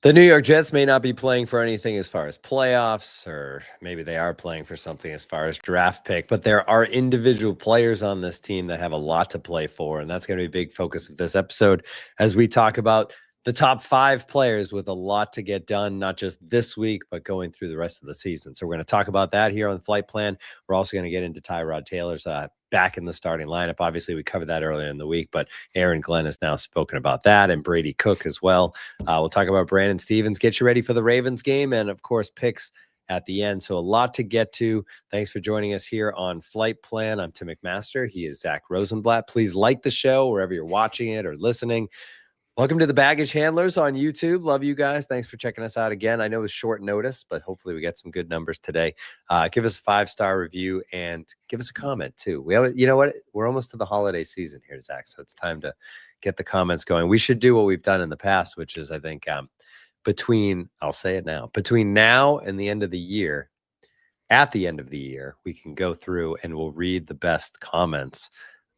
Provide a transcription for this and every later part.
The New York Jets may not be playing for anything as far as playoffs, or maybe they are playing for something as far as draft pick, but there are individual players on this team that have a lot to play for, and that's going to be a big focus of this episode as we talk about the top 5 players with a lot to get done, not just this week, but going through the rest of the season. So we're going to talk about that here on Flight Plan. We're also going to get into Tyrod Taylor's back in the starting lineup. Obviously, we covered that earlier in the week, but Aaron Glenn has now spoken about that, and Brady Cook as well. We'll talk about Brandon Stevens, get you ready for the Ravens game, and of course, picks at the end. So a lot to get to. Thanks for joining us here on Flight Plan. I'm Tim McMaster. He is Zach Rosenblatt. Please like the show wherever you're watching it or listening. Welcome to the Baggage Handlers on YouTube. Love you guys. Thanks for checking us out again. I know it's short notice, but hopefully we get some good numbers today. Give us a 5-star review and give us a comment too. You know what? We're almost to the holiday season here, Zach. So it's time to get the comments going. We should do what we've done in the past, which is, I think, I'll say it now, between now and the end of the year, at the end of the year, we can go through and we'll read the best comments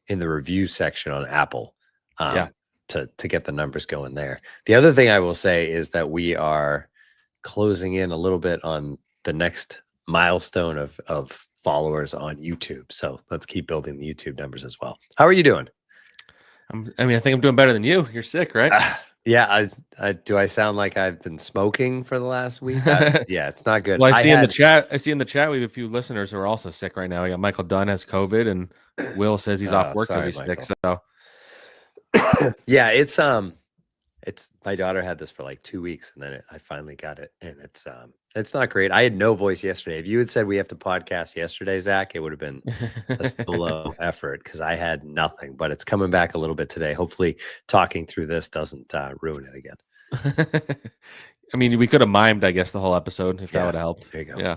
in the review section on Apple. To get the numbers going there. The other thing I will say is that we are closing in a little bit on the next milestone of followers on YouTube. So let's keep building the YouTube numbers as well. How are you doing? I think I'm doing better than you. You're sick, right? Yeah. Do I sound like I've been smoking for the last week? Yeah, it's not good. Well, I see in the chat we have a few listeners who are also sick right now. We got Michael Dunn has COVID, and Will says he's off work because he's sick. So yeah, it's my daughter had this for like 2 weeks, and then I finally got it, and it's not great. I had no voice yesterday. If you had said we have to podcast yesterday, Zach, it would have been a solo effort because I had nothing. But it's coming back a little bit today. Hopefully, talking through this doesn't ruin it again. I mean, we could have mimed, I guess, the whole episode if that would have helped. There you go. Yeah.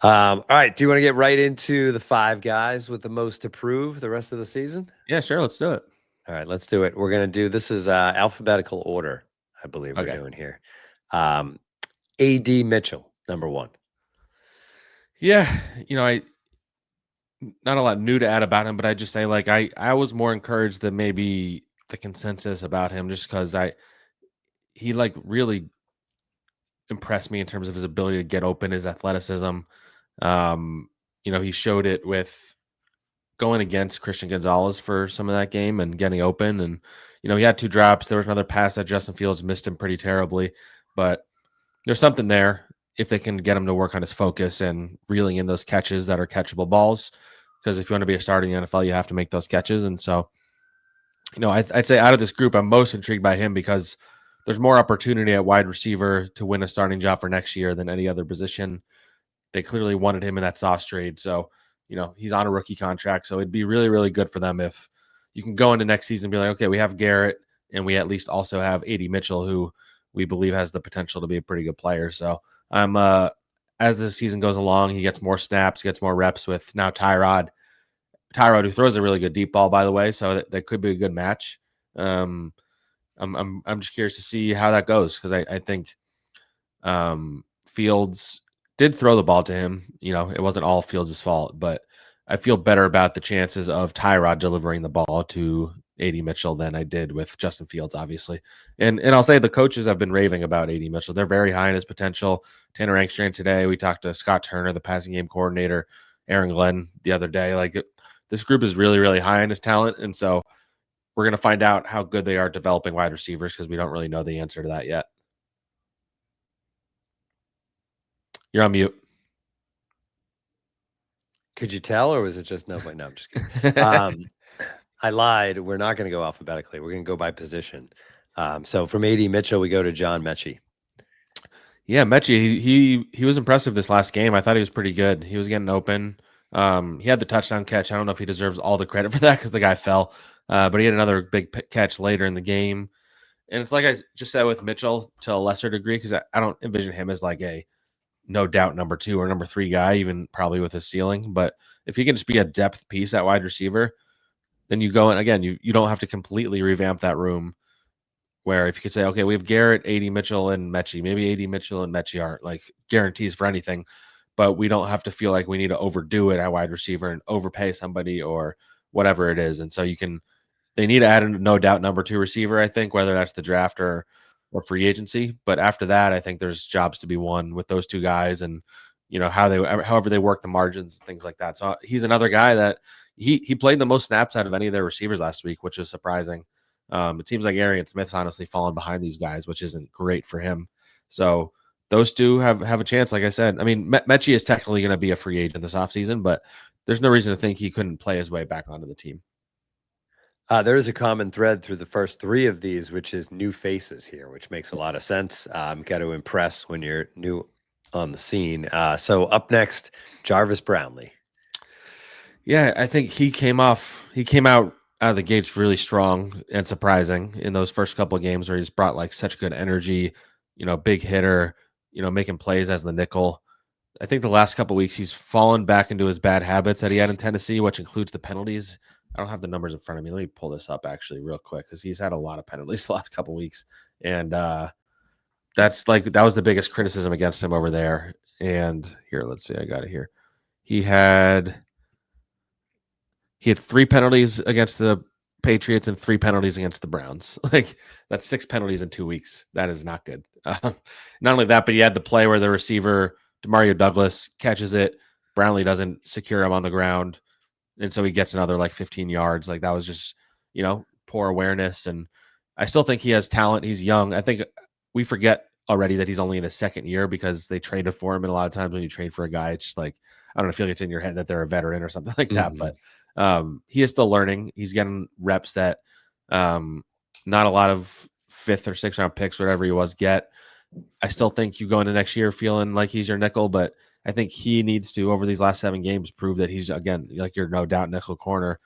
All right. Do you want to get right into the 5 guys with the most to prove the rest of the season? Yeah, sure. Let's do it. All right, let's do it. We're going to do, this is alphabetical order, I believe we're doing here. A.D. Mitchell, number 1. Yeah, not a lot new to add about him, but I just say, like, I was more encouraged than maybe the consensus about him, just because he like really impressed me in terms of his ability to get open, his athleticism. He showed it with going against Christian Gonzalez for some of that game and getting open. And, he had 2 drops. There was another pass that Justin Fields missed him pretty terribly, but there's something there if they can get him to work on his focus and reeling in those catches that are catchable balls. Because if you want to be a starter in the NFL, you have to make those catches. And so, I'd say out of this group, I'm most intrigued by him because there's more opportunity at wide receiver to win a starting job for next year than any other position. They clearly wanted him in that Sauce trade. So, he's on a rookie contract. So it'd be really, really good for them if you can go into next season and be like, okay, we have Garrett and we at least also have A.D. Mitchell, who we believe has the potential to be a pretty good player. So I'm, as the season goes along, he gets more snaps, gets more reps with now Tyrod, who throws a really good deep ball, by the way. So that could be a good match. I'm just curious to see how that goes. Cause I think, Fields did throw the ball to him. It wasn't all Fields' fault, but I feel better about the chances of Tyrod delivering the ball to A.D. Mitchell than I did with Justin Fields, obviously. And I'll say the coaches have been raving about A.D. Mitchell. They're very high in his potential. Tanner Angstrand today, we talked to Scott Turner, the passing game coordinator, Aaron Glenn the other day. This group is really, really high in his talent. And so we're going to find out how good they are developing wide receivers because we don't really know the answer to that yet. You're on mute. Could you tell, or was it just no? No, I'm just kidding. I lied. We're not going to go alphabetically. We're going to go by position. So from A.D. Mitchell, we go to John Mechie. Yeah, Mechie, he was impressive this last game. I thought he was pretty good. He was getting open. He had the touchdown catch. I don't know if he deserves all the credit for that because the guy fell, but he had another big catch later in the game. And it's like I just said with Mitchell to a lesser degree because I don't envision him as like a no doubt number 2 or number 3 guy, even probably with his ceiling. But if he can just be a depth piece at wide receiver, then you go in again. You don't have to completely revamp that room. Where if you could say, okay, we have Garrett, A.D. Mitchell, and Mechie. Maybe A.D. Mitchell and Mechie aren't like guarantees for anything, but we don't have to feel like we need to overdo it at wide receiver and overpay somebody or whatever it is. And so they need to add a no doubt number 2 receiver, I think, whether that's the draft or or free agency. But after that, I think there's jobs to be won with those two guys, and however they work the margins and things like that. So he's another guy that he played the most snaps out of any of their receivers last week, which is surprising. It seems like Arian Smith's honestly fallen behind these guys, which isn't great for him. So those two have a chance. Like I said, I mean, Mechie is technically going to be a free agent this offseason, but there's no reason to think he couldn't play his way back onto the team. There is a common thread through the first three of these, which is new faces here, which makes a lot of sense. Got to impress when you're new on the scene. So up next, Jarvis Brownlee. Yeah, I think he came out of the gates really strong and surprising in those first couple of games where he's brought like such good energy, big hitter, making plays as the nickel. I think the last couple of weeks he's fallen back into his bad habits that he had in Tennessee, which includes the penalties. I don't have the numbers in front of me. Let me pull this up actually real quick because he's had a lot of penalties the last couple of weeks, and that was the biggest criticism against him over there. And here, let's see, I got it here. He had 3 penalties against the Patriots and 3 penalties against the Browns. Like that's 6 penalties in 2 weeks. That is not good. Not only that, but he had the play where the receiver Demario Douglas catches it. Brownlee doesn't secure him on the ground. And so he gets another like 15 yards. Like that was just, poor awareness. And I still think he has talent. He's young. I think we forget already that he's only in his second year because they traded for him. And a lot of times when you trade for a guy, it's just like, I don't know, I feel like it's in your head that they're a veteran or something like that. But he is still learning. He's getting reps that not a lot of 5th or 6th round picks, whatever he was, get. I still think you go into next year feeling like he's your nickel, but I think he needs to, over these last 7 games, prove that he's, again, like your no doubt nickel corner,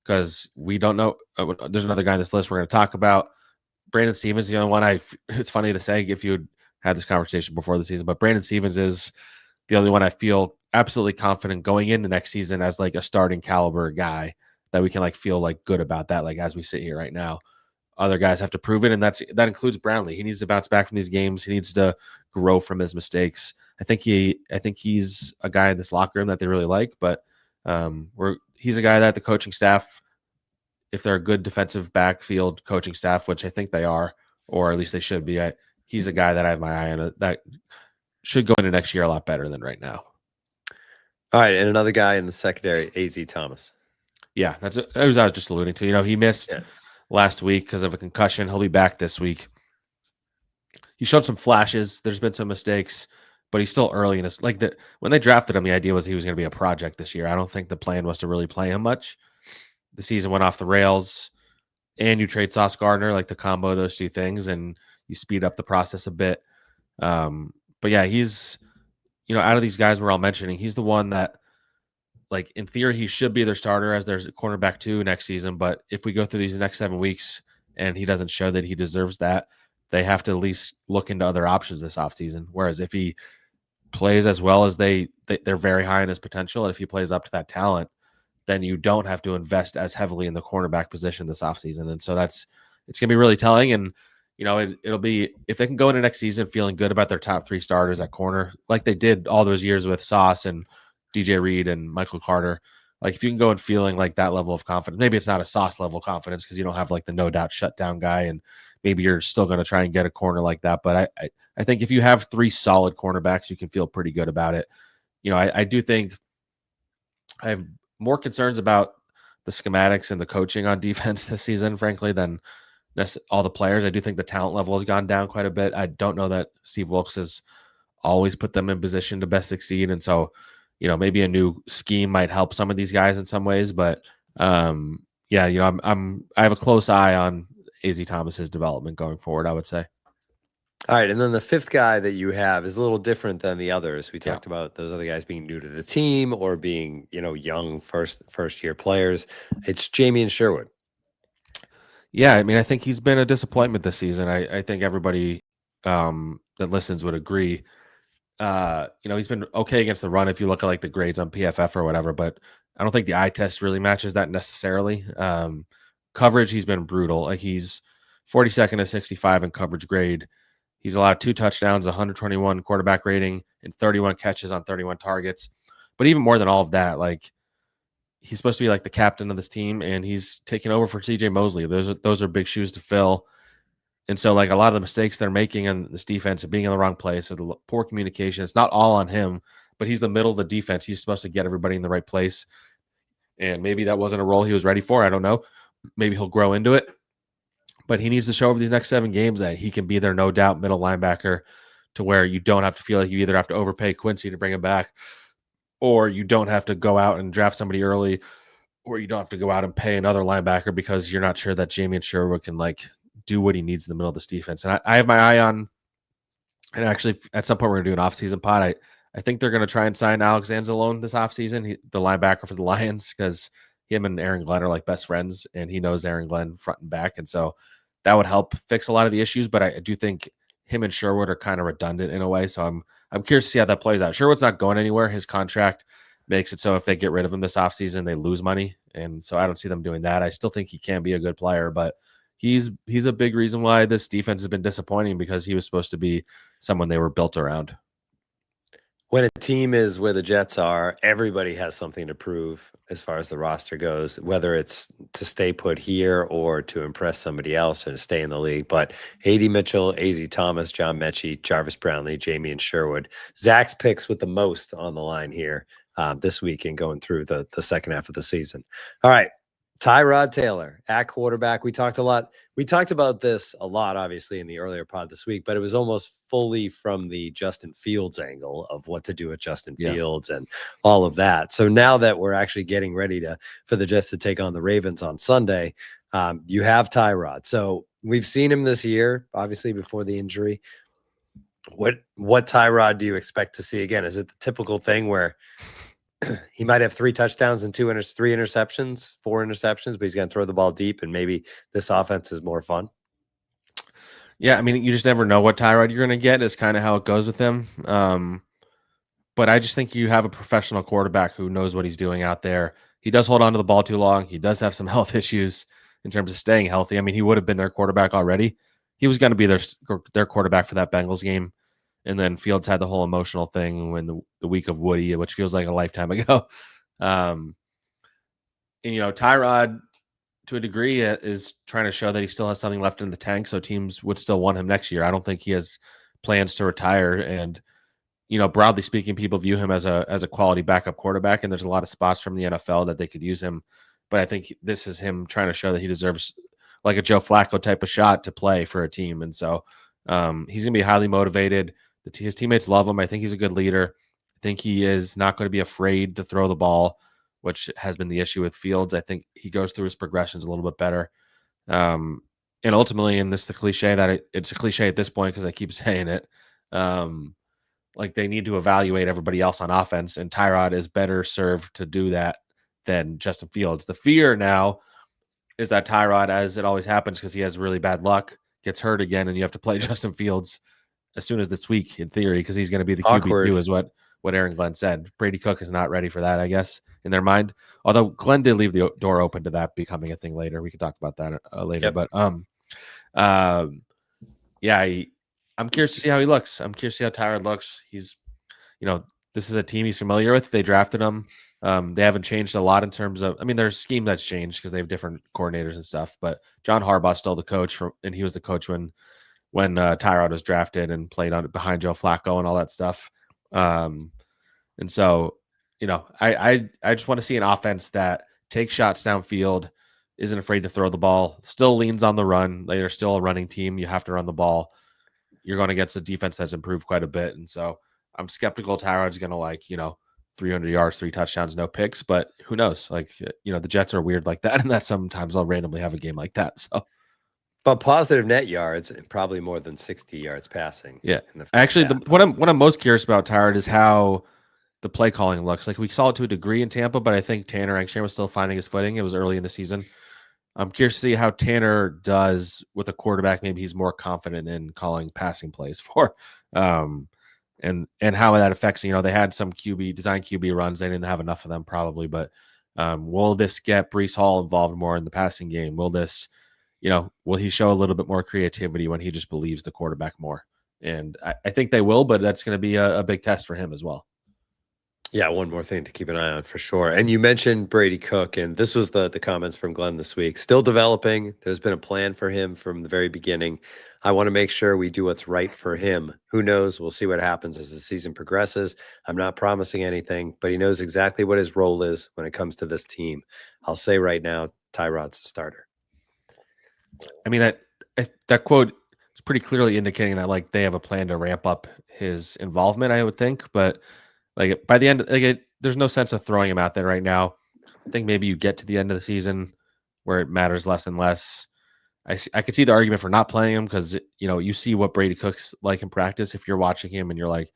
because we don't know. There's another guy on this list we're going to talk about. Brandon Stevens, the only one it's funny to say if you had this conversation before the season, but Brandon Stevens is the only one I feel absolutely confident going into next season as like a starting caliber guy that we can like feel like good about that, like as we sit here right now. Other guys have to prove it, and that includes Brownlee. He needs to bounce back from these games. He needs to grow from his mistakes. I think he's a guy in this locker room that they really like, but he's a guy that the coaching staff, if they're a good defensive backfield coaching staff, which I think they are, or at least they should be, he's a guy that I have my eye on that should go into next year a lot better than right now. All right, and another guy in the secondary, A.Z. Thomas. Yeah, that's what I was just alluding to. He missed last week because of a concussion. He'll be back this week. He showed some flashes. There's been some mistakes, but he's still early in his when they drafted him, the idea was he was going to be a project this year. I don't think the plan was to really play him much. The season went off the rails, and you trade Sauce Gardner, like the combo of those two things, and you speed up the process a bit. But yeah, he's out of these guys we're all mentioning, he's the one that, like, in theory, he should be their starter as their cornerback 2 next season. But if we go through these next 7 weeks and he doesn't show that he deserves that, they have to at least look into other options this offseason. Whereas if he plays as well as they're very high in his potential, and if he plays up to that talent, then you don't have to invest as heavily in the cornerback position this offseason. And so it's going to be really telling. And, it'll be, if they can go into next season feeling good about their top 3 starters at corner, like they did all those years with Sauce and DJ Reed and Michael Carter, like if you can go in feeling like that level of confidence, maybe it's not a Sauce level confidence because you don't have like the no doubt shutdown guy, and maybe you're still going to try and get a corner like that. But I think if you have 3 solid cornerbacks, you can feel pretty good about it. I do think I have more concerns about the schematics and the coaching on defense this season, frankly, than all the players. I do think the talent level has gone down quite a bit. I don't know that Steve Wilkes has always put them in position to best succeed. And so, maybe a new scheme might help some of these guys in some ways, but I have a close eye on A.Z. Thomas's development going forward, I would say. All right, and then the 5th guy that you have is a little different than the others. We talked about those other guys being new to the team or being, young first year players. It's Jamien Sherwood. Yeah, I mean, I think he's been a disappointment this season. I think everybody that listens would agree. He's been okay against the run if you look at like the grades on PFF or whatever, but I don't think the eye test really matches that necessarily. Coverage, he's been brutal. Like he's 42nd to 65 in coverage grade. He's allowed 2 touchdowns, 121 quarterback rating, and 31 catches on 31 targets. But even more than all of that, like he's supposed to be like the captain of this team, and he's taking over for CJ Mosley. Those are big shoes to fill. And so, like, a lot of the mistakes they're making in this defense and being in the wrong place or the poor communication, it's not all on him, but he's the middle of the defense. He's supposed to get everybody in the right place. And maybe that wasn't a role he was ready for. I don't know. Maybe he'll grow into it. But he needs to show over these next 7 games that he can be their no doubt middle linebacker to where you don't have to feel like you either have to overpay Quincy to bring him back or you don't have to go out and draft somebody early or you don't have to go out and pay another linebacker because you're not sure that Jamie and Sherwood can like do what he needs in the middle of this defense. And I have my eye on, and actually at some point we're going to do an offseason pod. I think they're going to try and sign Alex Anzalone this offseason, the linebacker for the Lions, because him and Aaron Glenn are like best friends, and he knows Aaron Glenn front and back. And so that would help fix a lot of the issues. But I do think him and Sherwood are kind of redundant in a way. So I'm curious to see how that plays out. Sherwood's not going anywhere. His contract makes it so if they get rid of him this offseason, they lose money. And so I don't see them doing that. I still think he can be a good player, but he's a big reason why this defense has been disappointing because he was supposed to be someone they were built around. When a team is where the Jets are, everybody has something to prove as far as the roster goes, whether it's to stay put here or to impress somebody else or to stay in the league. But A.D. Mitchell, A.Z. Thomas, John Mechie, Jarvis Brownlee, Jamie and Sherwood, Zach's picks with the most on the line here this weekend going through the second half of the season. All right. Tyrod Taylor at quarterback. We talked about this a lot, obviously, in the earlier pod this week, but it was almost fully from the Justin Fields angle of what to do with Justin Fields and all of that. So now that we're actually getting ready for the Jets to take on the Ravens on Sunday, you have Tyrod. So we've seen him this year, obviously before the injury. What Tyrod do you expect to see again? Is it the typical thing where he might have 3 touchdowns and 4 interceptions, but he's going to throw the ball deep and maybe this offense is more fun? Yeah, I mean, you just never know what Tyrod you're going to get is kind of how it goes with him. But I just think you have a professional quarterback who knows what he's doing out there. He does hold on to the ball too long. He does have some health issues in terms of staying healthy. I mean, he would have been their quarterback already. He was going to be their quarterback for that Bengals game. And then Fields had the whole emotional thing when the week of Woody, which feels like a lifetime ago. And, Tyrod, to a degree, is trying to show that he still has something left in the tank, so teams would still want him next year. I don't think he has plans to retire. And, broadly speaking, people view him as a quality backup quarterback, and there's a lot of spots from the NFL that they could use him. But I think this is him trying to show that he deserves like a Joe Flacco type of shot to play for a team. And so he's going to be highly motivated. His teammates love him. I think he's a good leader. I think he is not going to be afraid to throw the ball, which has been the issue with Fields. I think he goes through his progressions a little bit better. And ultimately, and this is the cliche that it's a cliche at this point because I keep saying it, like they need to evaluate everybody else on offense, and Tyrod is better served to do that than Justin Fields. The fear now is that Tyrod, as it always happens because he has really bad luck, gets hurt again, and you have to play Justin Fields as soon as this week, in theory, because he's going to be the QB2, is what Aaron Glenn said. Brady Cook is not ready for that, I guess, in their mind. Although Glenn did leave the door open to that becoming a thing later. We could talk about that later. Yep. But I'm curious to see how he looks. I'm curious to see how Tyrod looks. He's, this is a team he's familiar with. They drafted him. They haven't changed a lot in terms of, their scheme that's changed because they have different coordinators and stuff. But John Harbaugh's still the coach, and he was the coach when Tyrod was drafted and played on behind Joe Flacco and all that stuff. And so, I just want to see an offense that takes shots downfield, isn't afraid to throw the ball, still leans on the run. They're still a running team. You have to run the ball. You're going against a defense that's improved quite a bit. And so I'm skeptical Tyrod's going to 300 yards, 3 touchdowns, no picks, but who knows? The Jets are weird like that. And that sometimes they'll randomly have a game like that. So. But positive net yards and probably more than 60 yards passing. Yeah. Actually, what I'm most curious about, Tyrod, is how the play calling looks. Like we saw it to a degree in Tampa, but I think Tanner Engstrom was still finding his footing. It was early in the season. I'm curious to see how Tanner does with a quarterback. Maybe he's more confident in calling passing plays for, and how that affects. They had some design QB runs. They didn't have enough of them probably, but will this get Breece Hall involved more in the passing game? Will this, will he show a little bit more creativity when he just believes the quarterback more? And I think they will, but that's going to be a big test for him as well. Yeah, one more thing to keep an eye on for sure. And you mentioned Brady Cook, and this was the comments from Glenn this week. Still developing. There's been a plan for him from the very beginning. I want to make sure we do what's right for him. Who knows? We'll see what happens as the season progresses. I'm not promising anything, but he knows exactly what his role is when it comes to this team. I'll say right now, Tyrod's the starter. I mean, that quote is pretty clearly indicating that like they have a plan to ramp up his involvement, I would think. But like by the end, there's no sense of throwing him out there right now. I think maybe you get to the end of the season where it matters less and less. I could see the argument for not playing him because you see what Brady Cook's like in practice. If you're watching him and you're like,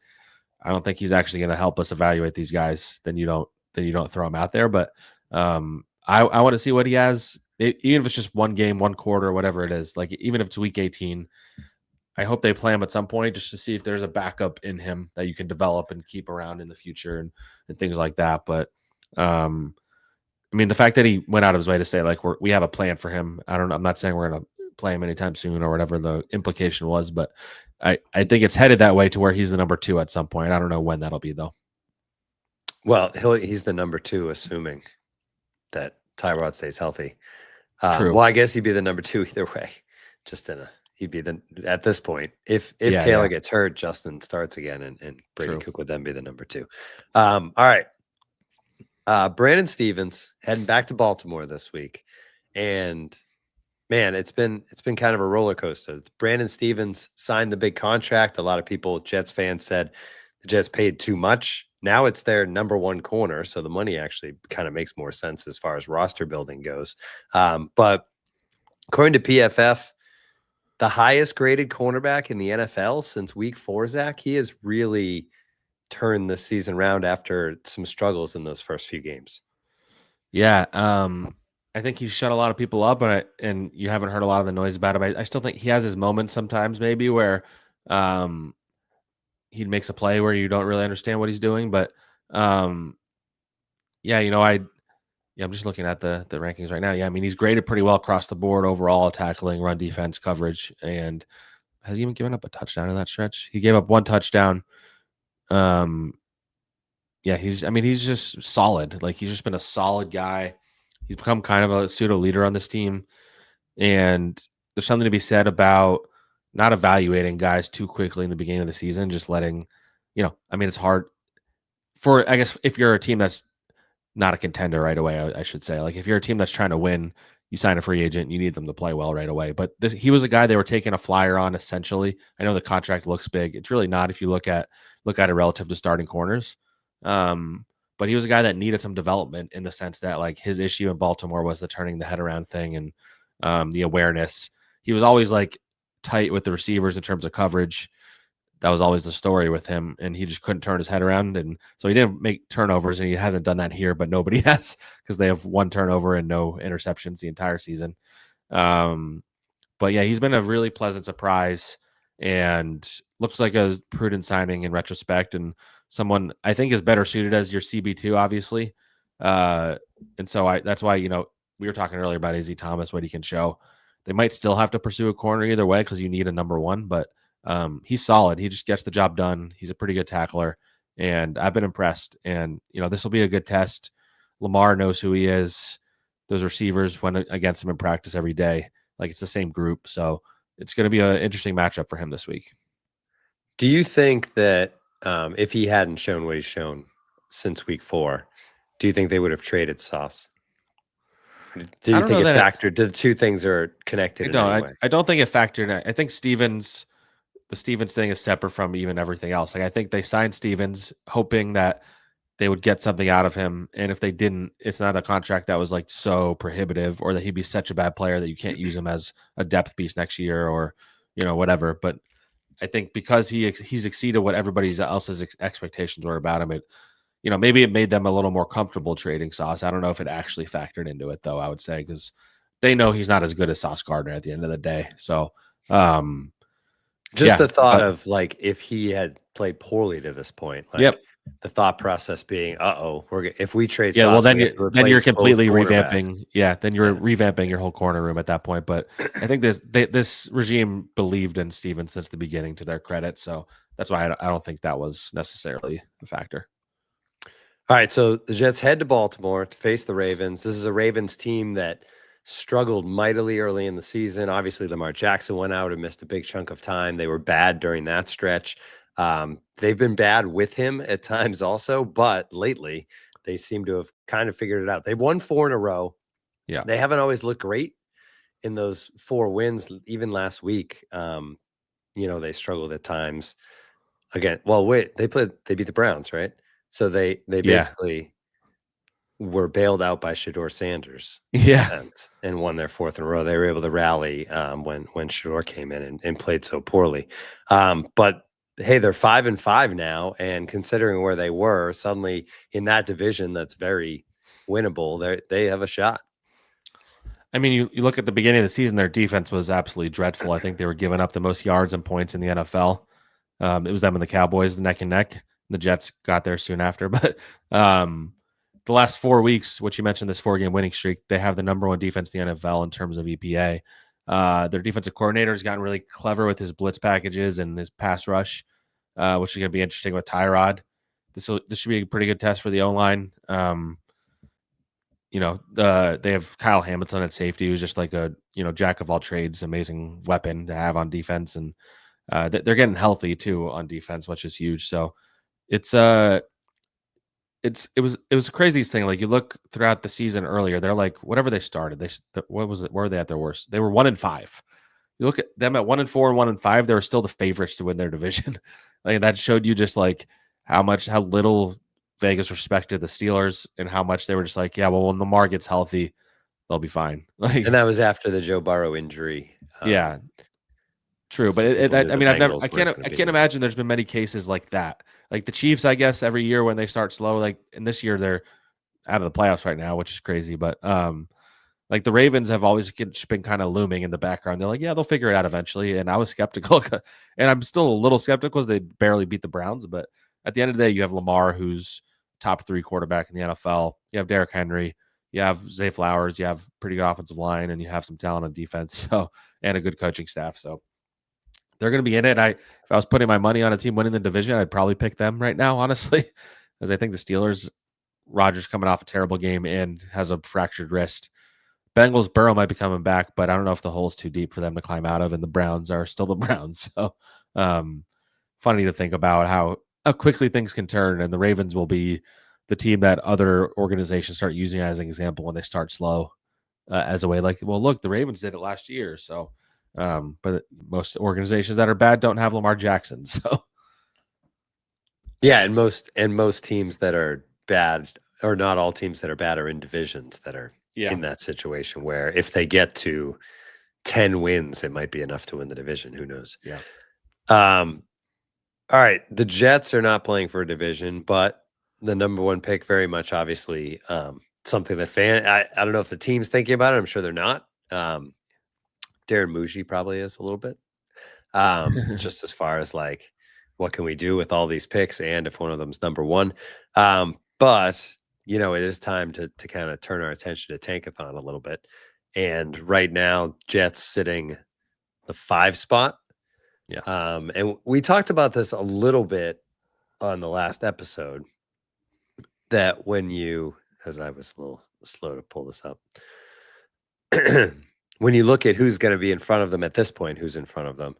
I don't think he's actually going to help us evaluate these guys, then you don't throw him out there. But I want to see what he has, even if it's just one game, one quarter, whatever it is. Like even if it's week 18, I hope they play him at some point just to see if there's a backup in him that you can develop and keep around in the future and things like that. But I mean, the fact that he went out of his way to say like we have a plan for him. I don't know. I'm not saying we're going to play him anytime soon or whatever the implication was, but I think it's headed that way to where he's the number 2 at some point. I don't know when that'll be though. Well, he's the number 2, assuming that Tyrod stays healthy. True. Well, I guess he'd be the number 2 either way. He'd be at this point. If Taylor gets hurt, Justin starts again, and Brady Cook would then be the number 2. All right. Brandon Stephens heading back to Baltimore this week, and man, it's been kind of a roller coaster. Brandon Stephens signed the big contract. A lot of people, Jets fans, said the Jets paid too much. Now it's their number 1 corner, so the money actually kind of makes more sense as far as roster building goes. But according to PFF, the highest graded cornerback in the NFL since week 4, Zach, he has really turned this season around after some struggles in those first few games. Yeah. I think he's shut a lot of people up, and you haven't heard a lot of the noise about him. I still think he has his moments sometimes maybe where he makes a play where you don't really understand what he's doing. But I'm just looking at the rankings right now. Yeah, I mean, he's graded pretty well across the board overall, tackling, run defense, coverage, and has he even given up a touchdown in that stretch? He gave up 1 touchdown. Yeah, he's just solid. Like he's just been a solid guy. He's become kind of a pseudo leader on this team. And there's something to be said about not evaluating guys too quickly in the beginning of the season, just letting, it's hard for, I guess, if you're a team that's not a contender right away, I should say. Like if you're a team that's trying to win, you sign a free agent, you need them to play well right away. But he was a guy they were taking a flyer on essentially. I know the contract looks big. It's really not if you look at it relative to starting corners. But he was a guy that needed some development in the sense that like his issue in Baltimore was the turning the head around thing and the awareness. He was always like tight with the receivers in terms of coverage. That was always the story with him, and he just couldn't turn his head around. And so he didn't make turnovers, and he hasn't done that here, but nobody has because they have 1 turnover and no interceptions the entire season. But yeah, he's been a really pleasant surprise and looks like a prudent signing in retrospect, and someone I think is better suited as your CB2, obviously. And so that's why, we were talking earlier about Izzy Thomas, what he can show. They might still have to pursue a corner either way because you need a number 1, but he's solid. He just gets the job done. He's a pretty good tackler, and I've been impressed. And this will be a good test. Lamar knows who he is. Those receivers went against him in practice every day. Like it's the same group, so it's going to be an interesting matchup for him this week. Do you think that if he hadn't shown what he's shown since week 4, do you think they would have traded Sauce? Do you think it factored? The two things are connected in any way? I don't think it factored. I think the Stevens thing is separate from even everything else. Like I think they signed Stevens hoping that they would get something out of him, and if they didn't, it's not a contract that was like so prohibitive or that he'd be such a bad player that you can't use him as a depth piece next year or whatever. But I think because he's exceeded what everybody else's expectations were about him, maybe it made them a little more comfortable trading Sauce. I don't know if it actually factored into it though. I would say because they know he's not as good as Sauce Gardner at the end of the day. So. The thought of like if he had played poorly to this point, like the thought process being, if we trade, Sauce, then you're completely revamping. Yeah, then you're revamping your whole corner room at that point. But I think this regime believed in Stevens since the beginning, to their credit. So that's why I don't think that was necessarily a factor. All right, so the Jets head to Baltimore to face the Ravens. This is a Ravens team that struggled mightily early in the season. Obviously, Lamar Jackson went out and missed a big chunk of time. They were bad during that stretch. They've been bad with him at times also, but lately they seem to have kind of figured it out. They've won 4 in a row. Yeah. They haven't always looked great in those 4 wins. Even last week, they struggled at times. Again, well, wait, they beat the Browns, right? So they Yeah. basically were bailed out by Shedeur Sanders in a Yeah. sense and won their 4th in a row. They were able to rally when Shedeur came in and played so poorly. But hey, they're 5-5 now, and considering where they were, suddenly in that division that's very winnable, they have a shot. I mean, you look at the beginning of the season, their defense was absolutely dreadful. I think they were giving up the most yards and points in the NFL. It was them and the Cowboys, neck and neck. The Jets got there soon after. But the last 4 weeks, which you mentioned, this 4-game winning streak, they have the number 1 defense in the NFL in terms of EPA. Their defensive coordinator has gotten really clever with his blitz packages and his pass rush, which is going to be interesting with Tyrod. This should be a pretty good test for the O-line. They have Kyle Hamilton at safety, who's just like a jack of all trades, amazing weapon to have on defense, and they're getting healthy too on defense, which is huge. So it was the craziest thing. Like, you look throughout the season earlier, they're like, whatever they started, what was it? Where were they at their worst? They were 1-5. You look at them at 1-4 and 1-5, they were still the favorites to win their division. Like, that showed you just like how little Vegas respected the Steelers and how much they were just like, yeah, well, when Lamar gets healthy, they'll be fine. Like, And that was after the Joe Burrow injury. Yeah, true. But I can't imagine there's been many cases like that. Like the Chiefs, I guess, every year when they start slow, like, and this year they're out of the playoffs right now, which is crazy. But like the Ravens have always been kind of looming in the background. They're like, yeah, they'll figure it out eventually. And I was skeptical, and I'm still a little skeptical because they barely beat the Browns. But at the end of the day, you have Lamar, who's top 3 quarterback in the NFL. You have Derrick Henry. You have Zay Flowers. You have pretty good offensive line, and you have some talent on defense. So, and a good coaching staff. So they're going to be in it. If I was putting my money on a team winning the division, I'd probably pick them right now, honestly, because I think the Steelers, Rodgers coming off a terrible game and has a fractured wrist. Bengals, Burrow might be coming back, but I don't know if the hole's too deep for them to climb out of, and the Browns are still the Browns. So funny to think about how quickly things can turn, and the Ravens will be the team that other organizations start using as an example when they start slow, as a way like, well, look, the Ravens did it last year. So, but most organizations that are bad don't have Lamar Jackson. So, yeah, and most teams that are bad, or not all teams that are bad, are in divisions that are in that situation where if they get to 10 wins, it might be enough to win the division. Who knows? Yeah. All right, the Jets are not playing for a division, but the number 1 pick, very much obviously something that I don't know if the team's thinking about it. I'm sure they're not. Darren Muji probably is a little bit. Just as far as like, what can we do with all these picks, and if one of them's number 1. But it is time to kind of turn our attention to Tankathon a little bit. And right now, Jets sitting the 5 spot. Yeah. And we talked about this a little bit on the last episode, that as I was a little slow to pull this up, when you look at who's going to be in front of them at this point, who's in front of them,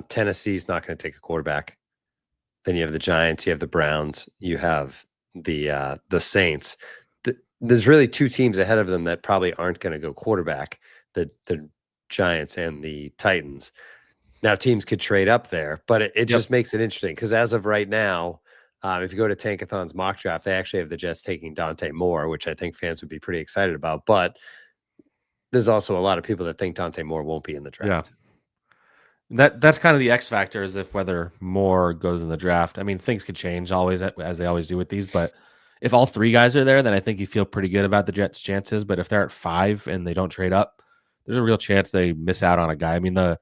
Tennessee's not going to take a quarterback. Then you have the Giants, you have the Browns, you have the Saints. There's really 2 teams ahead of them that probably aren't going to go quarterback, the Giants and the Titans. Now, teams could trade up there, but it just makes it interesting because as of right now, if you go to Tankathon's mock draft, they actually have the Jets taking Dante Moore, which I think fans would be pretty excited about. But there's also a lot of people that think Dante Moore won't be in the draft. Yeah. That's kind of the X factor, is if whether Moore goes in the draft. I mean, things could change always, as they always do with these. But if all 3 guys are there, then I think you feel pretty good about the Jets' chances. But if they're at 5 and they don't trade up, there's a real chance they miss out on a guy. I mean,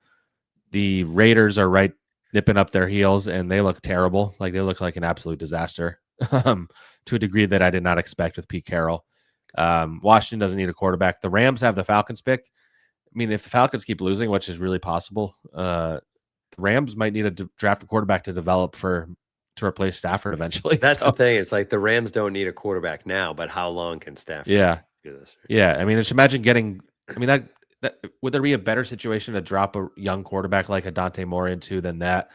the Raiders are right nipping up their heels, and they look terrible. Like, they look like an absolute disaster to a degree that I did not expect with Pete Carroll. Washington doesn't need a quarterback. The Rams have the Falcons pick. I mean, if the Falcons keep losing, which is really possible, the Rams might need to draft a quarterback to develop for to replace Stafford eventually. That's So, the thing. It's like the Rams don't need a quarterback now, but how long can Stafford do this? Yeah. I mean, just imagine getting. I mean, that would there be a better situation to drop a young quarterback like a Dante Moore into than that,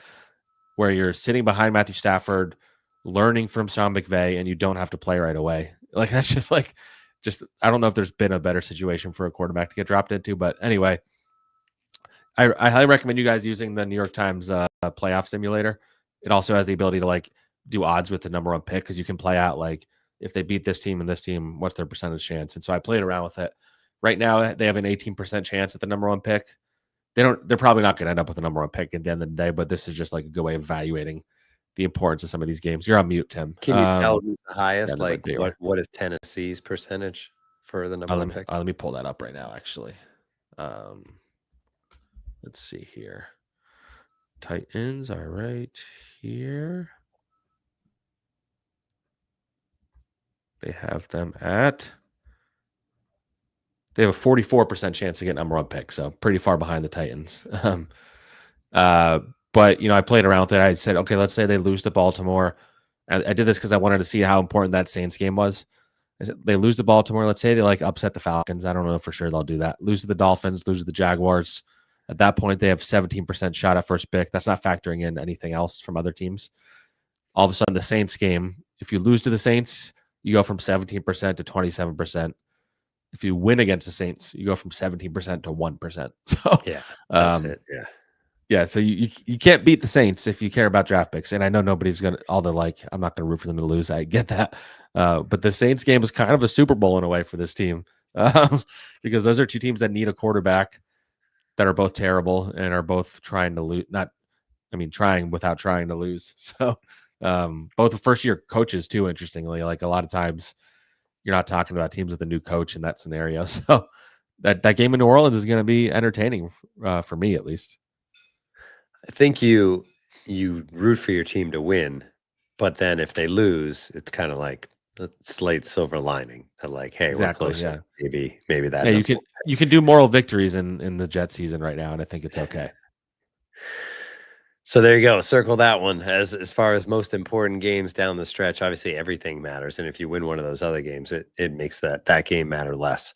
where you're sitting behind Matthew Stafford, learning from Sean McVay, and you don't have to play right away. Like that's just I don't know if there's been a better situation for a quarterback to get dropped into. But anyway, I highly recommend you guys using the New York Times playoff simulator. It also has the ability to like do odds with the number one pick because you can play out like if they beat this team and this team, what's their percentage chance? And so I played around with it. Right now, they have an 18% chance at the number one pick. They're probably not going to end up with the number one pick at the end of the day, but this is just like a good way of evaluating the importance of some of these games. You're on mute, Tim. Can you tell who's the highest? Yeah, like what is Tennessee's percentage for the number one pick? Let me pull that up right now, actually. Let's see here. Titans are right here. They have them at. They have a 44% chance to get number one pick, so pretty far behind the Titans. But I played around with it. I said, okay, let's say they lose to Baltimore. I did this because I wanted to see how important that Saints game was. I said they lose to Baltimore. Let's say they like upset the Falcons. I don't know for sure they'll do that. Lose to the Dolphins. Lose to the Jaguars. At that point, they have 17% shot at first pick. That's not factoring in anything else from other teams. All of a sudden, the Saints game. If you lose to the Saints, you go from 17% to 27%. If you win against the Saints, you go from 17% to 1%. So yeah, that's it. Yeah. Yeah, so you can't beat the Saints if you care about draft picks. And I know nobody's going to, I'm not going to root for them to lose. I get that. But the Saints game is kind of a Super Bowl in a way for this team because those are two teams that need a quarterback that are both terrible and are both trying to lose. Trying without trying to lose. So both the first-year coaches, too, interestingly. Like a lot of times you're not talking about teams with a new coach in that scenario. So that game in New Orleans is going to be entertaining for me, at least. I think you root for your team to win, but then if they lose, it's kind of like a slight silver lining. To like, hey, exactly, we're closer. Yeah. Maybe that. Yeah, you can do moral victories in the Jet season right now, and I think it's okay. So there you go. Circle that one as far as most important games down the stretch. Obviously, everything matters, and if you win one of those other games, it makes that game matter less.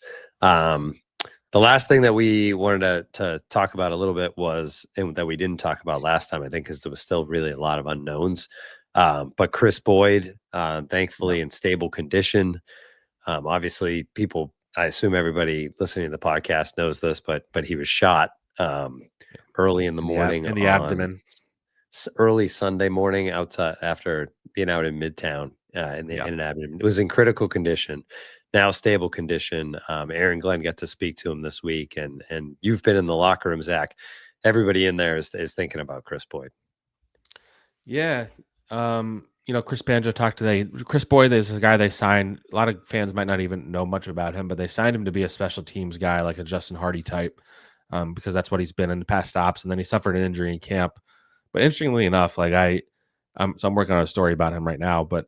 The last thing that we wanted to talk about a little bit was, and that we didn't talk about last time, I think, because there was still really a lot of unknowns. But Kris Boyd, thankfully in stable condition. Obviously, people, I assume everybody listening to the podcast knows this, but he was shot early in the morning in the abdomen, early Sunday morning outside after being out in Midtown in an abdomen. It was in critical condition. Now stable condition. Aaron Glenn got to speak to him this week, and you've been in the locker room, Zach. Everybody in there is thinking about Kris Boyd. Yeah. Chris Banjo talked today. Kris Boyd is a guy they signed. A lot of fans might not even know much about him, but they signed him to be a special teams guy, like a Justin Hardy type, because that's what he's been in the past stops. And then he suffered an injury in camp. But interestingly enough, like I'm working on a story about him right now, but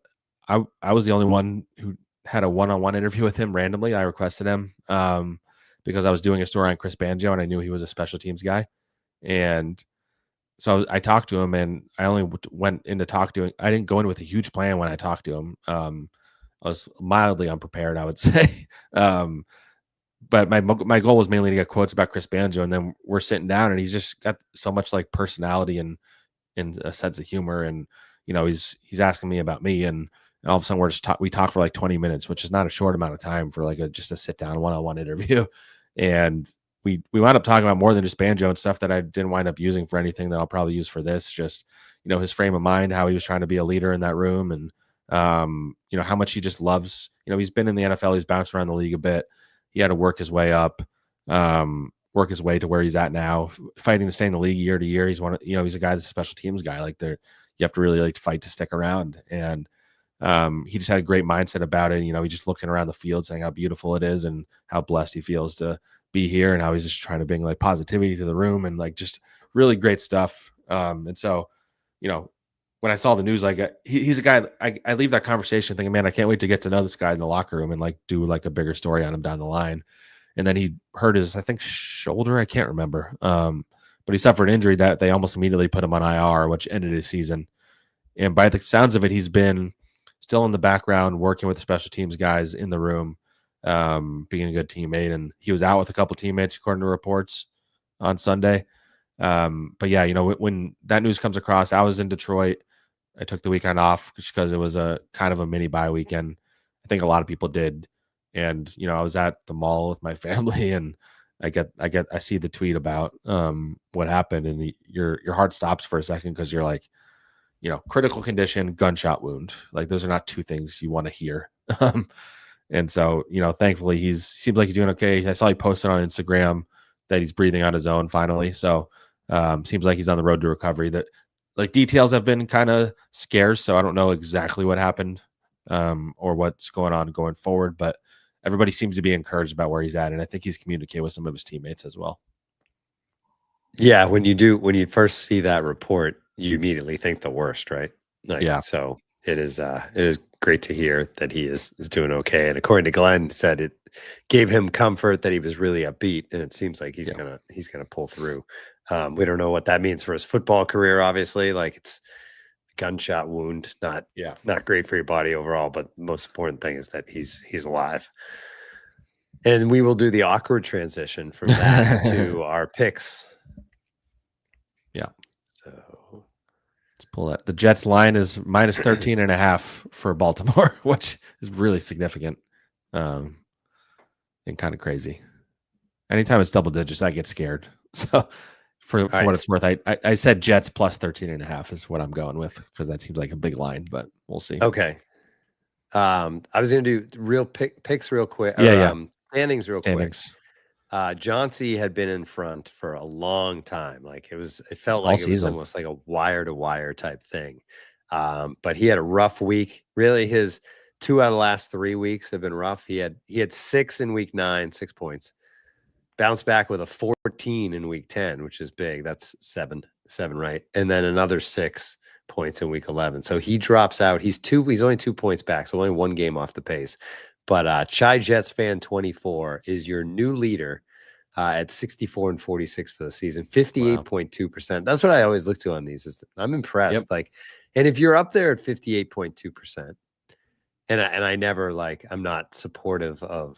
I was the only one who had a one-on-one interview with him randomly. I requested him because I was doing a story on Chris Banjo and I knew he was a special teams guy. And so I talked to him, and I only went in to talk to him. I didn't go in with a huge plan when I talked to him. I was mildly unprepared, I would say. But my goal was mainly to get quotes about Chris Banjo, and then we're sitting down, and he's just got so much like personality and a sense of humor, and he's asking me about me, and all of a sudden we talk for like 20 minutes, which is not a short amount of time for like just a sit down one-on-one interview, and we wound up talking about more than just Banjo and stuff that I didn't wind up using for anything that I'll probably use for this. Just his frame of mind, how he was trying to be a leader in that room, and how much he just loves. He's been in the NFL, he's bounced around the league a bit. He had to work his way up, work his way to where he's at now, fighting to stay in the league year to year. He's he's a guy that's a special teams guy. Like you have to really like fight to stick around. And he just had a great mindset about it. He's just looking around the field saying how beautiful it is and how blessed he feels to be here, and how he's just trying to bring like positivity to the room, and like just really great stuff. And so, when I saw the news, like he's a guy, I leave that conversation thinking, man, I can't wait to get to know this guy in the locker room and like do like a bigger story on him down the line. And then he hurt his, I think, shoulder. I can't remember. But he suffered an injury that they almost immediately put him on IR, which ended his season. And by the sounds of it, he's been still in the background, working with the special teams guys in the room, being a good teammate. And he was out with a couple teammates, according to reports, on Sunday. But yeah, when that news comes across, I was in Detroit. I took the weekend off just because it was a kind of a mini bye weekend. I think a lot of people did. And, I was at the mall with my family, and I see the tweet about what happened, and your heart stops for a second because you're like, critical condition, gunshot wound. Like, those are not two things you want to hear. And so, thankfully seems like he's doing okay. I saw he posted on Instagram that he's breathing on his own finally. So seems like he's on the road to recovery. That, like, details have been kind of scarce, so I don't know exactly what happened or what's going on going forward, but everybody seems to be encouraged about where he's at, and I think he's communicated with some of his teammates as well. Yeah, when you first see that report, you immediately think the worst, right? Yeah. So it is great to hear that he is doing okay. And according to Glenn, said it gave him comfort that he was really upbeat, and it seems like he's gonna pull through. We don't know what that means for his football career, obviously. Like, it's a gunshot wound, not great for your body overall, but the most important thing is that he's alive. And we will do the awkward transition from that to our picks. Yeah. So let's pull that. The Jets line is minus 13.5 for Baltimore, which is really significant and kind of crazy. Anytime it's double digits, I get scared. So for what it's worth, I said Jets plus 13.5 is what I'm going with, because that seems like a big line, but we'll see. Okay. I was going to do real picks real quick. Standings real quick. Johnsy had been in front for a long time. Like, it felt like it was almost like a wire to wire type thing. But he had a rough week. Really, his 2 out of the last 3 weeks have been rough. He had 6 in week 9, 6 points. Bounced back with a 14 in week 10, which is big. That's seven, right? And then another 6 points in week 11. So he drops out. He's only 2 points back, so only 1 game off the pace. But Chai Jets fan 24 is your new leader at 64 and 46 for the season, 58.2%. That's what I always look to on these. I'm impressed. Yep. Like, and if you're up there at 58.2%, and I never, like, I'm not supportive of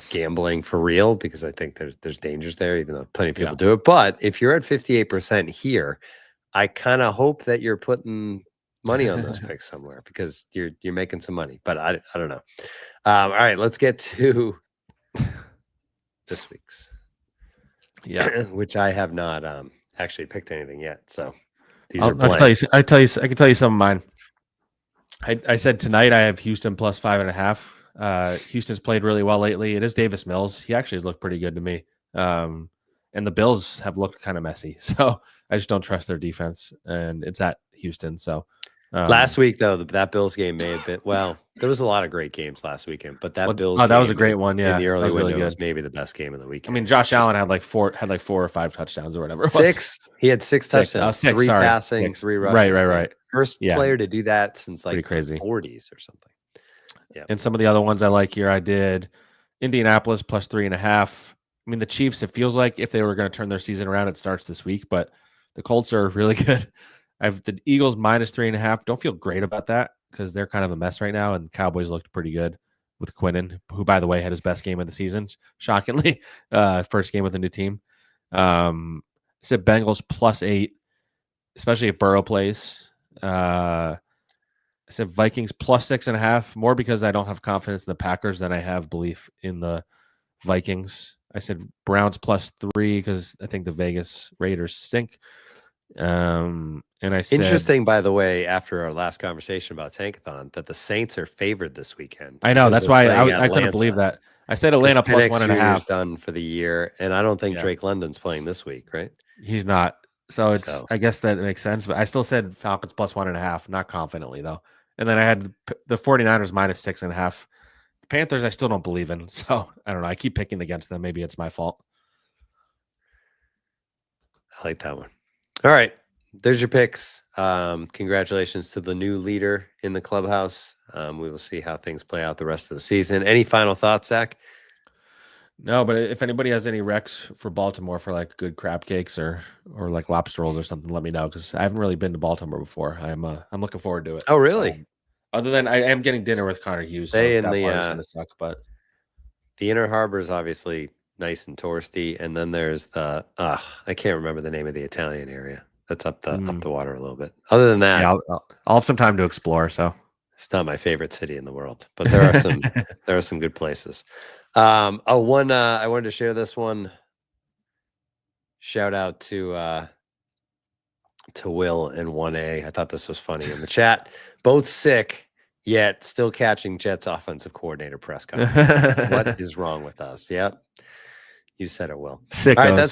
gambling for real, because I think there's dangers there, even though plenty of people do it. But if you're at 58% here, I kind of hope that you're putting money on those picks somewhere, because you're making some money. But I don't know. All right, let's get to this week's. Yeah, which I have not actually picked anything yet. So these are blank. I can tell you some of mine. I said tonight I have Houston plus 5.5. Houston's played really well lately. It is Davis Mills. He actually has looked pretty good to me. And the Bills have looked kind of messy. So I just don't trust their defense. And it's at Houston. So last week, though, that Bills game may have been, well, there was a lot of great games last weekend, but that Bills game, that was a great one. Yeah, in the early window, really was maybe the best game of the weekend. I mean, Josh Allen had like 4 or 5 touchdowns or whatever it was. 6. He had 6 touchdowns, 3 passing, 3 rushing. Right. First player to do that since like crazy. 40s or something. Yeah. And some of the other ones I like here, I did Indianapolis plus 3.5. I mean, the Chiefs, it feels like if they were going to turn their season around, it starts this week, but the Colts are really good. I have the Eagles minus 3.5. Don't feel great about that because they're kind of a mess right now, and the Cowboys looked pretty good with Quinnen, who, by the way, had his best game of the season, shockingly. First game with a new team. I said Bengals plus 8, especially if Burrow plays. I said Vikings plus 6.5, more because I don't have confidence in the Packers than I have belief in the Vikings. I said Browns plus 3 because I think the Vegas Raiders stink. And I said, interesting, by the way, after our last conversation about Tankathon, that the Saints are favored this weekend. I know, that's why I couldn't believe that. I said Atlanta plus 1.5. Done for the year, and I don't think Drake London's playing this week, right? He's not. So I guess that makes sense, but I still said Falcons plus 1.5, not confidently though. And then I had the 49ers minus 6.5. The Panthers I still don't believe in, so I don't know. I keep picking against them. Maybe it's my fault. I like that one. All right, there's your picks. Congratulations to the new leader in the clubhouse. We will see how things play out the rest of the season. Any final thoughts, Zach? No, but if anybody has any recs for Baltimore for like good crab cakes or like lobster rolls or something, let me know because I haven't really been to Baltimore before. I'm looking forward to it. Oh, really? Other than I am getting dinner with Connor Hughes, so Stay in that part is going to suck. But the Inner Harbor is obviously nice and touristy, and then there's the I can't remember the name of the Italian area. That's up the water a little bit. Other than that, yeah, I'll have some time to explore. So it's not my favorite city in the world, but there are some good places. I wanted to share this one. Shout out to Will and 1A. I thought this was funny in the chat. Both sick, yet still catching Jets offensive coordinator press conference. What is wrong with us? Yep. You said it, Will. Sickos. All right,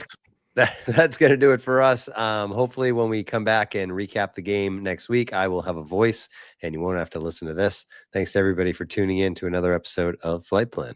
that's going to do it for us. Hopefully when we come back and recap the game next week, I will have a voice and you won't have to listen to this. Thanks to everybody for tuning in to another episode of Flight Plan.